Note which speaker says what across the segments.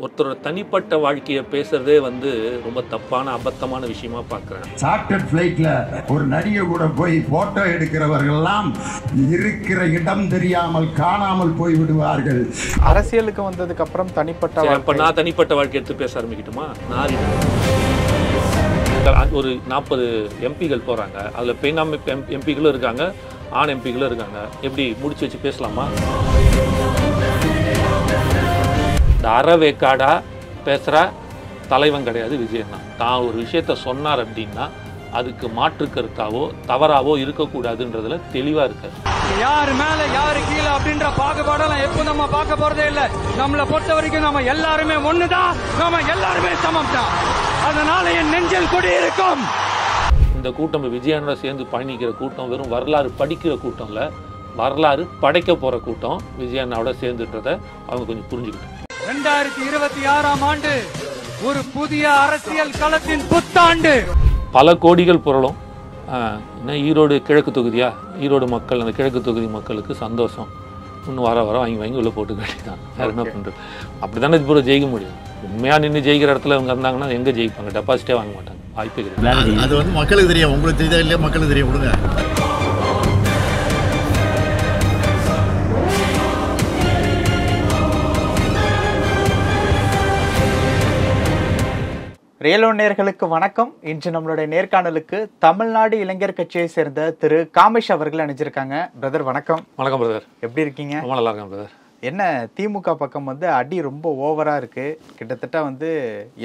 Speaker 1: ஒருத்தரோட தனிப்பட்ட வாழ்க்கையை பேசுறதே ரொம்ப தப்பான அபத்தமான விஷயமா பார்க்குறேன்.
Speaker 2: சார்ட்டர்ட் ஃப்ளைட்ல ஒரு நடிகை கூட போய் போட்டோ எடுக்கிறவர்கள்லாம் இருக்கிற இடம் தெரியாமல் காணாமல் போய் விடுவார்கள்.
Speaker 3: அரசியலுக்கு வந்ததுக்கு அப்புறம் தனிப்பட்ட
Speaker 1: அப்ப நான் தனிப்பட்ட வாழ்க்கை எடுத்து பேச ஆரம்பிக்கட்டுமா? ஒரு 40 எம்பிகள் போறாங்க. அதுல பெண் எம்பிகளும் இருக்காங்க, ஆண் எம்பிகளும் இருக்காங்க. எப்படி முடிச்சு வச்சு பேசலாமா? இந்த அறவேக்காடா பேசுகிற தலைவன் கிடையாது விஜயன் தான். தான் ஒரு விஷயத்த சொன்னார் அப்படின்னா அதுக்கு மாற்று கருத்தாவோ தவறாவோ இருக்கக்கூடாதுன்றதுல தெளிவாக இருக்காரு.
Speaker 4: யாரு மேல யாரு கீழே அப்படின்ற பாகுபாடெல்லாம் எப்போ நம்ம பார்க்க போறதே இல்லை. நம்மளை பொறுத்த வரைக்கும் நம்ம எல்லாருமே ஒண்ணுதான், நம்ம எல்லாருமே சமம் தான். அதனால என் நெஞ்சில் கொடி இருக்கும்.
Speaker 1: இந்த கூட்டம் விஜயனோட சேர்ந்து பயணிக்கிற கூட்டம் வெறும் வரலாறு படிக்கிற கூட்டம் இல்லை, வரலாறு படைக்க போற கூட்டம் விஜயண்ணாவோட சேர்ந்துன்றதை அவங்க கொஞ்சம் புரிஞ்சுக்கிட்டோம்.
Speaker 4: 2026ஆம் ஆண்டு ஒரு புதிய அரசியல் களத்தின் புத்தாண்டு.
Speaker 1: பல கோடிகள் புரளும். இன்னும் ஈரோடு கிழக்கு தொகுதியா, ஈரோடு மக்கள், அந்த கிழக்கு தொகுதி மக்களுக்கு சந்தோஷம். இன்னும் வர வாங்கி உள்ள போட்டு கட்டிதான் வேறு என்ன பண்ணுறது? அப்படி தானே இப்போ ஜெயிக்க முடியும். உண்மையாக நின்று ஜெயிக்கிற இடத்துல அவங்க இருந்தாங்கன்னா எங்கே ஜெயிப்பாங்க? டெபாசிட்டே வாங்க மாட்டாங்க, வாய்ப்பே கிடையாது.
Speaker 5: அது மக்களுக்கு தெரியும், உங்களுக்கு தெரியுதா இல்லையா? மக்களுக்கு தெரியும், கொடுங்க.
Speaker 3: ரியலோ நேயர்களுக்கு வணக்கம். இன்று நம்மளுடைய நேர்காணலுக்கு தமிழ்நாடு இளைஞர் கட்சியை சேர்ந்த திரு காமேஷ் அவர்கள் அணிஞ்சிருக்காங்க. பிரதர் வணக்கம்.
Speaker 1: வணக்கம் பிரதர்,
Speaker 3: எப்படி இருக்கீங்க?
Speaker 1: ரொம்ப நல்லா இருக்கேன் பிரதர்.
Speaker 3: என்ன திமுக பக்கம் அடி ரொம்ப ஓவரா இருக்கு. கிட்டத்தட்ட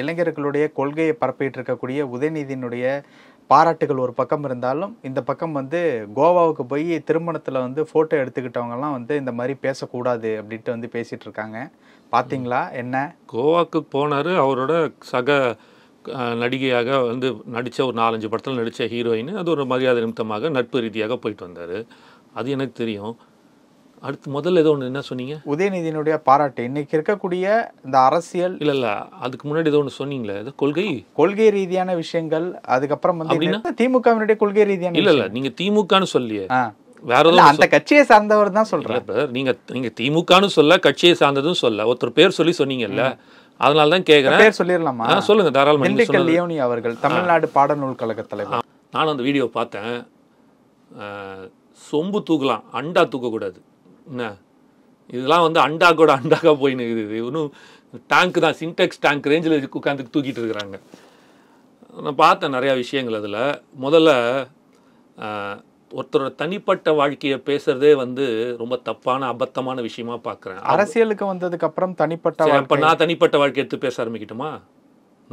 Speaker 3: இளைஞர்களுடைய கொள்கையை பரப்பிட்டு இருக்கக்கூடிய உதயநிதியினுடைய பாராட்டுகள் ஒரு பக்கம் இருந்தாலும், இந்த பக்கம் கோவாவுக்கு போய் திருமணத்துல போட்டோ எடுத்துக்கிட்டவங்கலாம் இந்த மாதிரி பேசக்கூடாது அப்படின்ட்டு பேசிட்டு இருக்காங்க. பாத்தீங்களா? என்ன
Speaker 1: கோவாக்கு போனாரு, அவரோட சக நடிகையாக நடித்த ஒரு 4-5 படத்தில் நடித்த ஹீரோயின், அது ஒரு மரியாதை நிமித்தமாக நட்பு ரீதியாக போயிட்டு வந்தார். அது எனக்கு தெரியும். அடுத்து முதல்ல ஏதோ ஒன்று என்ன சொன்னீங்க?
Speaker 3: உதயநிதியினுடைய பாராட்டு இன்னைக்கு இருக்கக்கூடிய இந்த அரசியல்
Speaker 1: இல்லை அதுக்கு முன்னாடி ஏதோ ஒன்று சொன்னீங்களே, ஏதோ கொள்கை
Speaker 3: ரீதியான விஷயங்கள். அதுக்கப்புறம் திமுகவினுடைய கொள்கை ரீதியான
Speaker 1: இல்ல நீங்க திமுகன்னு சொல்லியே, வேற
Speaker 3: அந்த கட்சியை சார்ந்தவர் தான் சொல்றேன்.
Speaker 1: நீங்க திமுகன்னு சொல்ல, கட்சியை சார்ந்ததும் சொல்ல, ஒருத்தர் பேர் சொல்லி சொன்னீங்கல்ல, அதனால தான் கேட்குறேன்.
Speaker 3: பேர் சொல்லிடலாமா?
Speaker 1: சொல்லுங்க தாராளமாக.
Speaker 3: திண்டுக்கல் லியோனி அவர்கள், தமிழ்நாடு பாடநூல் கழக தலைவர்.
Speaker 1: நானும் அந்த வீடியோ பார்த்தேன். சொம்பு தூக்கலாம், அண்டா தூக்கக்கூடாது. என்ன இதெல்லாம் அண்டாக போயின்னு இருக்குது. இன்னும் டேங்க் தான், சின்டெக்ஸ் டேங்க் ரேஞ்சில் உட்காந்து தூக்கிட்டு இருக்கிறாங்க. நான் பார்த்தேன் நிறையா விஷயங்கள். அதில் முதல்ல ஒருத்தரோட தனிப்பட்ட வாழ்க்கையை பேசுறதே ரொம்ப தப்பான அபத்தமான விஷயமா பார்க்குறேன்.
Speaker 3: அரசியலுக்கு வந்ததுக்கு அப்புறம் தனிப்பட்ட
Speaker 1: அப்போ நான் தனிப்பட்ட வாழ்க்கை எடுத்து பேச ஆரம்பிக்கட்டுமா?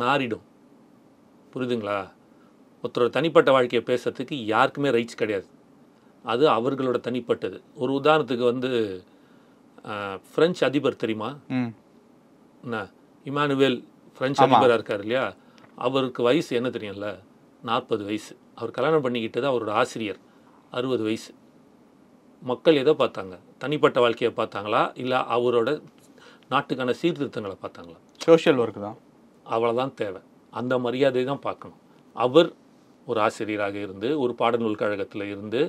Speaker 1: நாரிடும். புரியுதுங்களா? ஒருத்தரோட தனிப்பட்ட வாழ்க்கையை பேசுறதுக்கு யாருக்குமே ரைட்ஸ் கிடையாது. அது அவர்களோட தனிப்பட்டது. ஒரு உதாரணத்துக்கு பிரெஞ்சு அதிபர் தெரியுமா? என்ன இமானுவேல் பிரெஞ்சு அதிபராக இருக்கார் இல்லையா? அவருக்கு வயசு என்ன தெரியும்ல? 40 வயசு. அவர் கல்யாணம் பண்ணிக்கிட்டது அவரோட ஆசிரியர் 60 வயசு. மக்கள் எதை பார்த்தாங்க? தனிப்பட்ட வாழ்க்கையை பார்த்தாங்களா, இல்லை அவரோட நாட்டுக்கான சீர்திருத்தங்களை பார்த்தாங்களா?
Speaker 3: சோஷியல் ஒர்க் தான்.
Speaker 1: அவ்வளோதான் தேவை. அந்த மரியாதை தான் பார்க்கணும். அவர் ஒரு ஆசிரியராக இருந்து ஒரு பாடநூல் கழகத்தில் இருந்து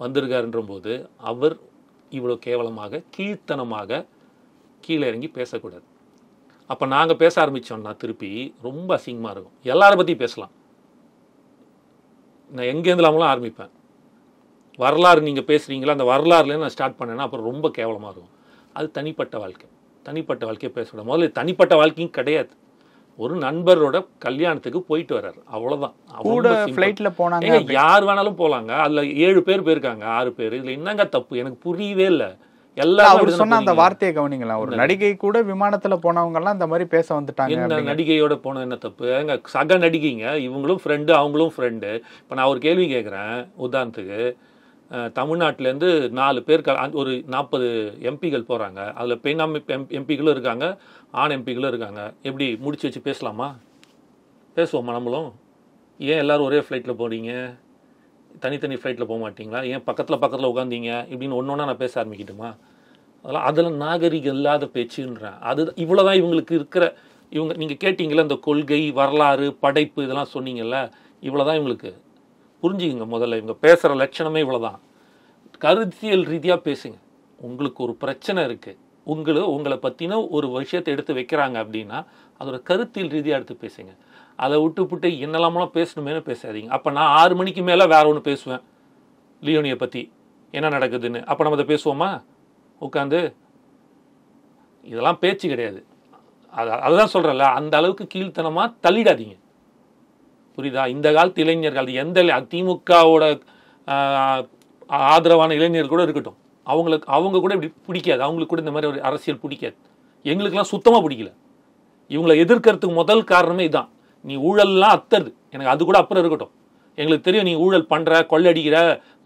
Speaker 1: வந்திருக்காருன்ற போது அவர் இவ்வளோ கேவலமாக கீழ்த்தனமாக கீழே இறங்கி பேசக்கூடாது. அப்போ நாங்கள் பேச ஆரம்பித்தோம்னா திருப்பி ரொம்ப அசிங்கமாக இருக்கும். எல்லாரை பற்றி பேசலாம். நான் எங்கேருந்துலாமலாம் ஆரம்பிப்பேன். வரலாறு நீங்கள் பேசுகிறீங்களா, அந்த வரலாறுலேயே நான் ஸ்டார்ட் பண்ணேன்னா அப்புறம் ரொம்ப கேவலமாக இருக்கும். அது தனிப்பட்ட வாழ்க்கையை பேசக்கூடாது. முதல்ல தனிப்பட்ட வாழ்க்கையும் கிடையாது. ஒரு நண்பரோட கல்யாணத்துக்கு போயிட்டு வர்றாரு, அவ்வளோதான்.
Speaker 3: கூட ஃப்ளைட்டில் போனாங்க,
Speaker 1: யார் வேணாலும் போகலாங்க. அதில் 7 பேர் போயிருக்காங்க, 6 பேர். இதில் என்னங்க தப்பு? எனக்கு புரியவே இல்லை.
Speaker 3: அவர் சொன்ன அந்த வார்த்தையை கவனிங்களா? ஒரு நடிகை கூட விமானத்துல போனவங்க எல்லாம் இந்த மாதிரி பேச வந்துட்டாங்க.
Speaker 1: என்ன நடிகையோட போன என்ன தப்பு? எங்க சக நடிகைங்க, இவங்களும் ஃப்ரெண்டு, அவங்களும் ஃப்ரெண்டு. இப்போ நான் ஒரு கேள்வி கேட்குறேன். உதாரணத்துக்கு தமிழ்நாட்டிலேருந்து 4 பேர், ஒரு 40 எம்பிகள் போகிறாங்க. அதில் பெண் எம்பிகளும் இருக்காங்க, ஆண் எம்பிகளும் இருக்காங்க. எப்படி முடிச்சு வச்சு பேசலாமா? பேசுவோமா நம்மளும்? ஏன் எல்லோரும் ஒரே ஃப்ளைட்டில் போகிறீங்க? தனித்தனி ஃப்ளைட்டில் போக மாட்டிங்களா? ஏன் பக்கத்தில் உட்காந்தீங்க? இப்படின்னு ஒன்றா நான் பேச ஆரம்பிக்கட்டுமா? அதில் நாகரிகம் இல்லாத பேச்சுன்றேன். அது இவ்வளோதான் இவங்களுக்கு இருக்கிற. நீங்கள் கேட்டிங்களா இந்த கொள்கை, வரலாறு, படைப்பு இதெல்லாம் சொன்னீங்கல்ல, இவ்வளோதான் இவங்களுக்கு. புரிஞ்சுக்குங்க. முதல்ல இவங்க பேசுகிற லட்சணமே இவ்வளோதான். கருத்தியல் ரீதியாக பேசுங்க. உங்களுக்கு ஒரு பிரச்சனை இருக்குது, உங்களை பற்றின ஒரு விஷயத்தை எடுத்து வைக்கிறாங்க அப்படின்னா அதோட கருத்தியல் ரீதியாக எடுத்து பேசுங்க. அதை விட்டு என்னெல்லாமெல்லாம் பேசணுமேனு பேசாதீங்க. அப்போ நான் 6 மணிக்கு மேலே வேற ஒன்று பேசுவேன் லியோனியை பற்றி என்ன நடக்குதுன்னு. அப்போ நம்ம அதை பேசுவோமா உட்காந்து? இதெல்லாம் பேச்சு கிடையாது. அதுதான் சொல்கிறேன்ல, அந்த அளவுக்கு கீழ்த்தனமாக தள்ளிடாதீங்க. புரியுதா? இந்த காலத்து இளைஞர்கள் எந்த திமுகவோட ஆதரவான இளைஞர்கள் கூட இருக்கட்டும், அவங்க கூட இப்படி பிடிக்காது. அவங்களுக்கு கூட இந்த மாதிரி ஒரு அரசியல் பிடிக்காது. எங்களுக்கெல்லாம் சுத்தமாக பிடிக்கல. இவங்களை எதிர்க்கிறதுக்கு முதல் காரணமே இதுதான். நீ ஊழல்லாம் அத்தருது, எனக்கு அது கூட அப்புறம் இருக்கட்டும். எங்களுக்கு தெரியும் நீ ஊழல் பண்ணுற, கொள்ளடிக்கிற,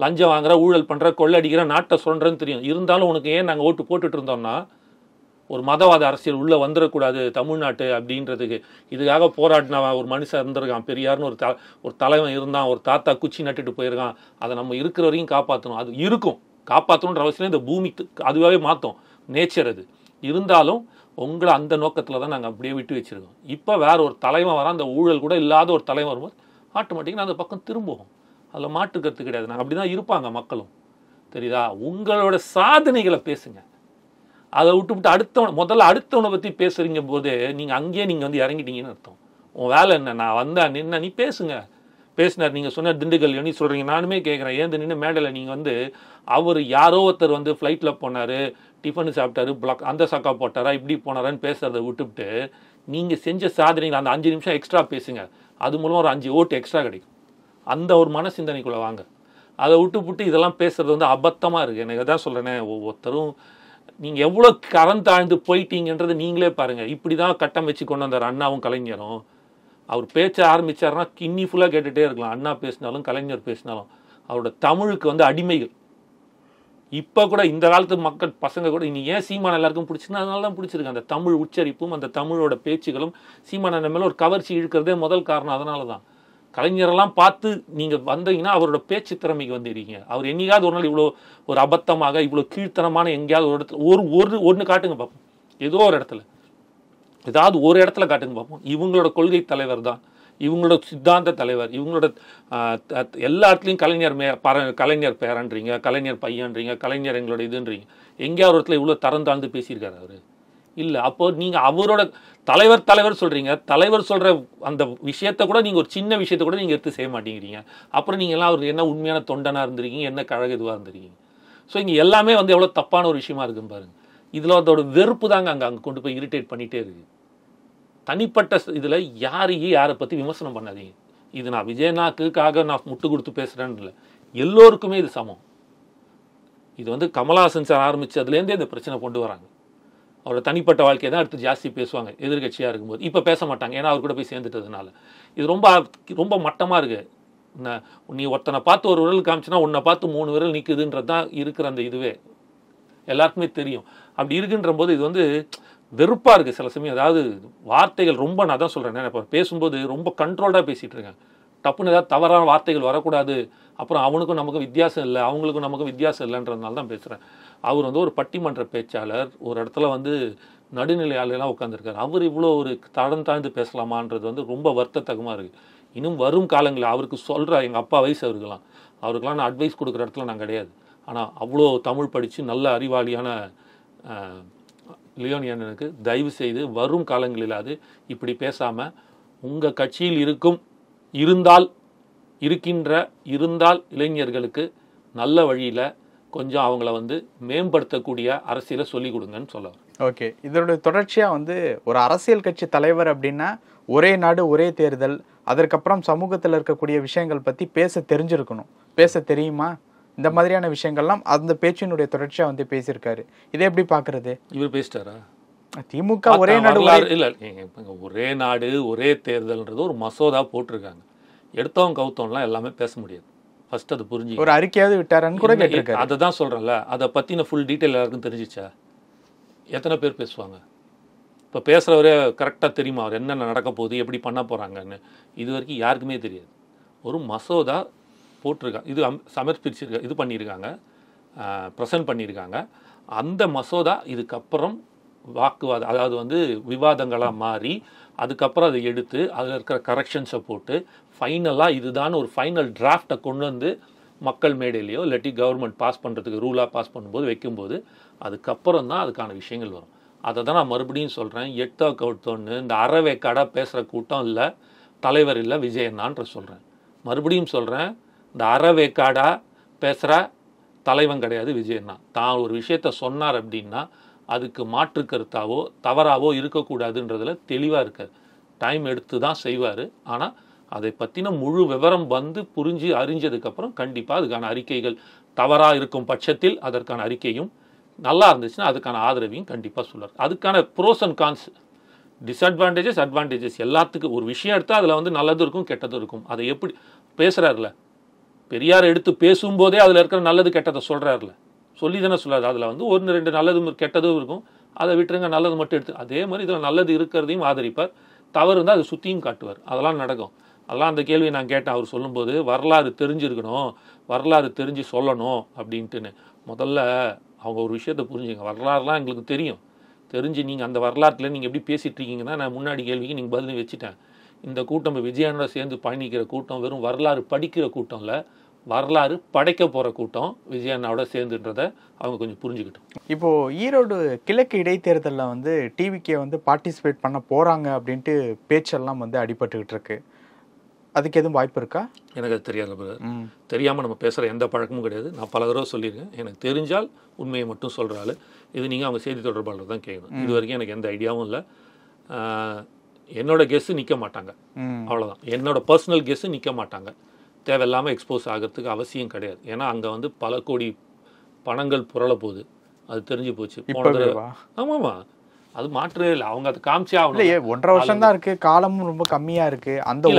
Speaker 1: லஞ்சம் வாங்குற, ஊழல் பண்ணுற, கொள்ளடிக்கிற, நாட்டை சொல்கிறேன்னு தெரியும். இருந்தாலும் உனக்கு ஏன் நாங்கள் ஓட்டு போட்டுட்டு இருந்தோம்னா ஒரு மதவாத அரசியல் உள்ளே வந்துடக்கூடாது தமிழ்நாட்டு அப்படின்றதுக்கு. இதுக்காக போராடின ஒரு மனுஷன் இருந்திருக்கான், பெரியார்னு ஒரு தலைவன் இருந்தான், ஒரு தாத்தா குச்சி நட்டுட்டு போயிருக்கான். அதை நம்ம இருக்கிற வரையும் காப்பாற்றணும். அது இருக்கும், காப்பாற்றணுன்ற அவசியம் இந்த பூமி அதுவாகவே மாற்றும், நேச்சர் அது. இருந்தாலும் உங்களை அந்த நோக்கத்தில் தான் நாங்கள் அப்படியே விட்டு வச்சுருக்கோம். இப்போ வேற ஒரு தலைவன் வரான், அந்த ஊழல் கூட இல்லாத ஒரு தலைவன் வரும்போது ஆட்டோமேட்டிக்காக அந்த பக்கம் திரும்புவோம். அதில் மாற்றுக்கிறது கிடையாது. நாங்கள் அப்படி தான் இருப்பாங்க மக்களும். தெரியுதா? உங்களோட சாதனைகளை பேசுங்க. அதை விட்டு முதல்ல அடுத்தவனை பற்றி பேசுறீங்க போது நீங்கள் அங்கேயே நீங்கள் வந்து இறங்கிட்டீங்கன்னு அர்த்தம். உன் வேலை என்ன? நான் வந்தேன் நின்ன நீ பேசுங்க. பேசினார். நீங்கள் சொன்ன திண்டுக்கல் யோனி சொல்கிறீங்க. நானுமே கேட்குறேன், ஏன் நின்று மேடையில் நீங்கள் வந்து அவர் யாரோ ஒருத்தர் வந்து ஃப்ளைட்டில் போனார், டிஃபனு சாப்பிட்டாரு, அந்த சக்கா போட்டாரா, இப்படி போனாரான்னு பேசுறதை விட்டுவிட்டு நீங்கள் செஞ்ச சாதனைகள் அந்த 5 நிமிஷம் எக்ஸ்ட்ரா பேசுங்க. அது மூலமாக ஒரு 5 ஓட்டு எக்ஸ்ட்ரா கிடைக்கும். அந்த ஒரு மன சிந்தனைக்குள்ளே வாங்க. அதை விட்டு இதெல்லாம் பேசுறது வந்து அபத்தமாக இருக்குது. எனக்கு தான் சொல்கிறேனே, ஒவ்வொருத்தரும் நீங்கள் எவ்வளோ கரம் தாழ்ந்து போயிட்டீங்கன்றது நீங்களே பாருங்கள். இப்படி தான் கட்டம் வச்சு கொண்டு வந்தார் அண்ணாவும் கலைஞரும். அவர் பேச்ச ஆரம்பித்தார்னா கிண்ணி ஃபுல்லாக கேட்டுகிட்டே இருக்கலாம். அண்ணா பேசினாலும் கலைஞர் பேசினாலும் அவரோட தமிழுக்கு வந்து அடிமைகள். இப்போ கூட இந்த காலத்து மக்கள் பசங்க கூட இனி ஏன் சீமான் எல்லாருக்கும் பிடிச்சிருந்தா அதனால தான் பிடிச்சிருக்கு. அந்த தமிழ் உச்சரிப்பும் அந்த தமிழோட பேச்சுகளும் சீமான் மேலே ஒரு கவர்ச்சி இழுக்கிறதே முதல் காரணம். அதனால தான் கலைஞரெல்லாம் பார்த்து நீங்கள் வந்தீங்கன்னா அவரோட பேச்சு திறமைக்கு வந்துடுறீங்க. அவர் என்னைக்காவது ஒரு நாள் இவ்வளோ ஒரு அபத்தமாக இவ்வளோ கீழ்த்தனமான எங்கேயாவது ஒரு இடத்துல ஒன்று காட்டுங்க பார்ப்போம். ஏதோ ஒரு இடத்துல ஏதாவது ஒரு இடத்துல காட்டுங்க பார்ப்போம். இவங்களோட கொள்கை தலைவர் தான், இவங்களோட சித்தாந்த தலைவர், இவங்களோட எல்லா இடத்துலையும் கலைஞர் பேரன்றீங்க, கலைஞர் பையன்றீங்க, கலைஞர் எங்களோட இதுன்றீங்க. எங்கேயாவது ஒரு இடத்துல இவ்வளோ தரந்தாழ்ந்து பேசியிருக்காரு அவர் இல்லை. அப்போ நீங்கள் அவரோட தலைவர் சொல்கிறீங்க. தலைவர் சொல்கிற அந்த விஷயத்தை கூட நீங்கள் ஒரு சின்ன விஷயத்தை கூட நீங்கள் எடுத்து செய்ய மாட்டேங்கிறீங்க. அப்புறம் நீங்கள் எல்லாம் அவருக்கு என்ன உண்மையான தொண்டனாக இருந்திருக்கீங்க, என்ன கழக இதுவாக இருந்திருக்கீங்க. ஸோ இங்கே எல்லாமே வந்து எவ்வளோ தப்பான ஒரு விஷயமா இருக்குன்னு பாருங்கள். இதில் அதோட வெறுப்பு தாங்க அங்கே கொண்டு போய் இரிட்டேட் பண்ணிகிட்டே இருக்குது. தனிப்பட்ட இதில் யாரை பற்றி விமர்சனம் பண்ணாதீங்க. இது நான் விஜயநாக்குக்காக நான் முட்டு கொடுத்து பேசுகிறேன்னு இல்லை, எல்லோருக்குமே இது சமம். இது வந்து கமலஹாசன் சார் ஆரம்பித்ததுலேருந்தே இந்த பிரச்சனை கொண்டு வராங்க. அவரோட தனிப்பட்ட வாழ்க்கையை தான் எடுத்து ஜாஸ்தி பேசுவாங்க எதிர்கட்சியாக இருக்கும்போது. இப்போ பேச மாட்டாங்க, ஏன்னா அவர் கூட போய் சேர்ந்துட்டதுனால. இது ரொம்ப மட்டமாக இருக்குது. நீ ஒருத்தனை பார்த்து ஒரு விரல் காமிச்சுன்னா உன்னை பார்த்து 3 விரல் நிற்குதுன்றது தான் இருக்கிற அந்த இதுவே எல்லாருக்குமே தெரியும். அப்படி இருக்குன்ற போது இது வந்து வெறுப்பாக இருக்குது சில சமயம். அதாவது வார்த்தைகள் ரொம்ப, நான் தான் சொல்கிறேன், இப்போ பேசும்போது ரொம்ப கண்ட்ரோல்டாக பேசிகிட்டு இருக்கேன். டப்புன்னு ஏதாவது தவறான வார்த்தைகள் வரக்கூடாது, அப்புறம் அவனுக்கும் நமக்கும் வித்தியாசம் இல்லை, அவங்களுக்கும் நமக்கும் வித்தியாசம் இல்லைன்றதுனால தான் பேசுகிறேன். அவர் வந்து ஒரு பட்டிமன்ற பேச்சாளர், ஒரு இடத்துல வந்து நடுநிலையாளெல்லாம் உட்காந்துருக்காரு. அவர் இவ்வளோ ஒரு தாழ்ந்து பேசலாமான்றது வந்து ரொம்ப வருத்தத்தகமாக இருக்குது. இன்னும் வரும் காலங்களில் அவருக்கு சொல்கிற எங்கள் அப்பா வயசு அவருக்கெல்லாம் நான் அட்வைஸ் கொடுக்குற இடத்துல நான் கிடையாது. ஆனால் அவ்வளோ தமிழ் படித்து நல்ல அறிவாளியான லியோனியனுக்கு தயவு செய்து வரும் காலங்களிலாவது இப்படி பேசாமல் உங்கள் கட்சியில் இருந்தால் இளைஞர்களுக்கு நல்ல வழியில் கொஞ்சம் அவங்கள வந்து மேம்படுத்தக்கூடிய அரசியலை சொல்லிக் கொடுங்கன்னு சொல்ல.
Speaker 3: ஓகே, இதோட தொடர்ச்சியாக வந்து ஒரு அரசியல் கட்சி தலைவர் அப்படின்னா ஒரே நாடு ஒரே தேர்தல், அதற்கப்புறம் சமூகத்தில் இருக்கக்கூடிய விஷயங்கள் பற்றி பேச தெரிஞ்சிருக்கணும். பேச தெரியுமா? இந்த மாதிரியான விஷயங்கள்லாம் அந்த பேச்சினுடைய தொடர்ச்சியாக வந்து பேசியிருக்காரு. இதை எப்படி பார்க்கறது?
Speaker 1: இவர் பேசிட்டாரா?
Speaker 3: திமுக ஒரே நாடு
Speaker 1: இல்லை, ஒரே நாடு ஒரே தேர்தல்ன்றது ஒரு மசோதா போட்டிருக்காங்க. எடுத்தவங்க கவுத்தவங்கலாம் எல்லாமே பேச முடியாது. ஃபர்ஸ்ட் அது புரிஞ்சு
Speaker 3: ஒரு அறிக்கையாவது விட்டாரான்னு கூட கேட்டிருக்காரு.
Speaker 1: அதை தான் சொல்கிறேன்ல, அதை பற்றின ஃபுல் டீட்டெயில் எல்லாருக்கும் தெரிஞ்சிச்சா? எத்தனை பேர் பேசுவாங்க? இப்போ பேசுகிறவரே கரெக்டாக தெரியுமா அவர் என்னென்ன நடக்க போகுது, எப்படி பண்ண போகிறாங்கன்னு? இது வரைக்கும் யாருக்குமே தெரியாது. ஒரு மசோதா போட்டிருக்காங்க, இது சமர்ப்பிச்சிருக்க இது பண்ணியிருக்காங்க, ப்ரெசன்ட் பண்ணியிருக்காங்க. அந்த மசோதா இதுக்கப்புறம் வாக்குவாதம், அதாவது வந்து விவாதங்களாக மாறி அதுக்கப்புறம் அதை எடுத்து அதில் இருக்கிற கரெக்ஷன்ஸை போட்டு ஃபைனலாக இதுதான் ஒரு ஃபைனல் டிராஃப்டை கொண்டு வந்து மக்கள் மேடையிலையோ இல்லாட்டி கவர்மெண்ட் பாஸ் பண்ணுறதுக்கு ரூலாக பாஸ் பண்ணும்போது வைக்கும்போது அதுக்கப்புறம் தான் அதுக்கான விஷயங்கள் வரும். அதை தான் நான் மறுபடியும் சொல்கிறேன். எட்டோ கவுத்தோன்னு இந்த அறவேக்காடாக பேசுகிற கூட்டம் இல்லை, தலைவர் இல்லை, விஜயண்ணான்ற சொல்கிறேன். மறுபடியும் சொல்கிறேன், இந்த அறவேக்காடாக பேசுகிற தலைவன் கிடையாது விஜயண்ணா. தான் ஒரு விஷயத்த சொன்னார் அப்படின்னா அதுக்கு மாற்று கருத்தாவோ தவறாவோ இருக்கக்கூடாதுன்றதுல தெளிவாக இருக்கார். டைம் எடுத்து தான் செய்வார். ஆனால் அதை பற்றின முழு விவரம் வந்து புரிஞ்சு அறிஞ்சதுக்கப்புறம் கண்டிப்பாக அதுக்கான அறிக்கைகள் தவறாக இருக்கும் பட்சத்தில் அதற்கான அறிக்கையும், நல்லா இருந்துச்சுன்னா அதுக்கான ஆதரவையும் கண்டிப்பாக சொல்லுவார். அதுக்கான pros and cons, disadvantages advantages எல்லாத்துக்கும் ஒரு விஷயம் எடுத்தால் அதில் வந்து நல்லதும் இருக்கும் கெட்டதும் இருக்கும். அதை எப்படி பேசுகிறாருல, பெரியார் எடுத்து பேசும்போதே அதில் இருக்கிற நல்லது கெட்டதை சொல்கிறாருல, சொல்லி தானே சொல்லாது. அதில் வந்து 1-2 நல்லதும் கெட்டதும் இருக்கும், அதை விட்டுருங்க, நல்லது மட்டும் எடுத்து. அதே மாதிரி இதில் நல்லது இருக்கிறதையும் ஆதரிப்பார், தவறு இருந்தால் அதை சுற்றியும் காட்டுவார். அதெல்லாம் நடக்கும். அதெல்லாம் அந்த கேள்வியை நான் கேட்டேன் அவர் சொல்லும்போது. வரலாறு தெரிஞ்சிருக்கணும், வரலாறு தெரிஞ்சு சொல்லணும் அப்படின்ட்டுன்னு. முதல்ல அவங்க ஒரு விஷயத்தை புரிஞ்சுங்க. வரலாறுலாம் எங்களுக்கு தெரியும், தெரிஞ்சு நீங்கள் அந்த வரலாற்றில் நீங்கள் எப்படி பேசிகிட்டு இருக்கீங்கன்னா நான் முன்னாடி கேள்விக்கு நீங்கள் பதில் வச்சுட்டேன். இந்த கூட்டம் விஜயனோட சேர்ந்து பயணிக்கிற கூட்டம் வெறும் வரலாறு படிக்கிற கூட்டம் இல்லை, வரலாறு படைக்க போகிற கூட்டம் விஜயண்ணாவோட சேர்ந்துன்றதை அவங்க கொஞ்சம் புரிஞ்சுக்கிட்டோம்.
Speaker 3: இப்போது ஈரோடு கிழக்கு இடைத்தேர்தலில் வந்து டிவிகே வந்து பார்ட்டிசிபேட் பண்ண போகிறாங்க அப்படின்ட்டு பேச்செல்லாம் வந்து அடிபட்டுக்கிட்டு இருக்கு. அதுக்கு எதுவும் வாய்ப்பு இருக்கா? எனக்கு அது
Speaker 1: தெரியாது பிரதர். தெரியாமல் நம்ம பேசுகிற எந்த பழக்கமும் கிடையாது. நான் பல தடவை சொல்லியிருக்கேன், எனக்கு தெரிஞ்சால் உண்மையை மட்டும் சொல்கிறாள். இது நீங்கள் அவங்க செய்தி தொடர்பாளர் தான் கேட்கணும். இது வரைக்கும் எனக்கு எந்த ஐடியாவும் இல்லை. என்னோட கெஸ்ஸு நிற்க மாட்டாங்க, அவ்வளோதான். என்னோட பர்சனல் கெஸ்ஸு நிற்க மாட்டாங்க. தேவையில்லாமல் எக்ஸ்போஸ் ஆகிறதுக்கு அவசியம் கிடையாது. ஏன்னா அங்கே வந்து பல கோடி பணங்கள் புரள போகுது, அது தெரிஞ்சு போச்சு. ஆமாம்மா, அது மாற்றவே இல்லை. அவங்க அதை காமிச்சே ஆகணும்.
Speaker 3: 1.5 வருஷம் தான் இருக்கு, காலமும் ரொம்ப கம்மியா இருக்கு. அந்த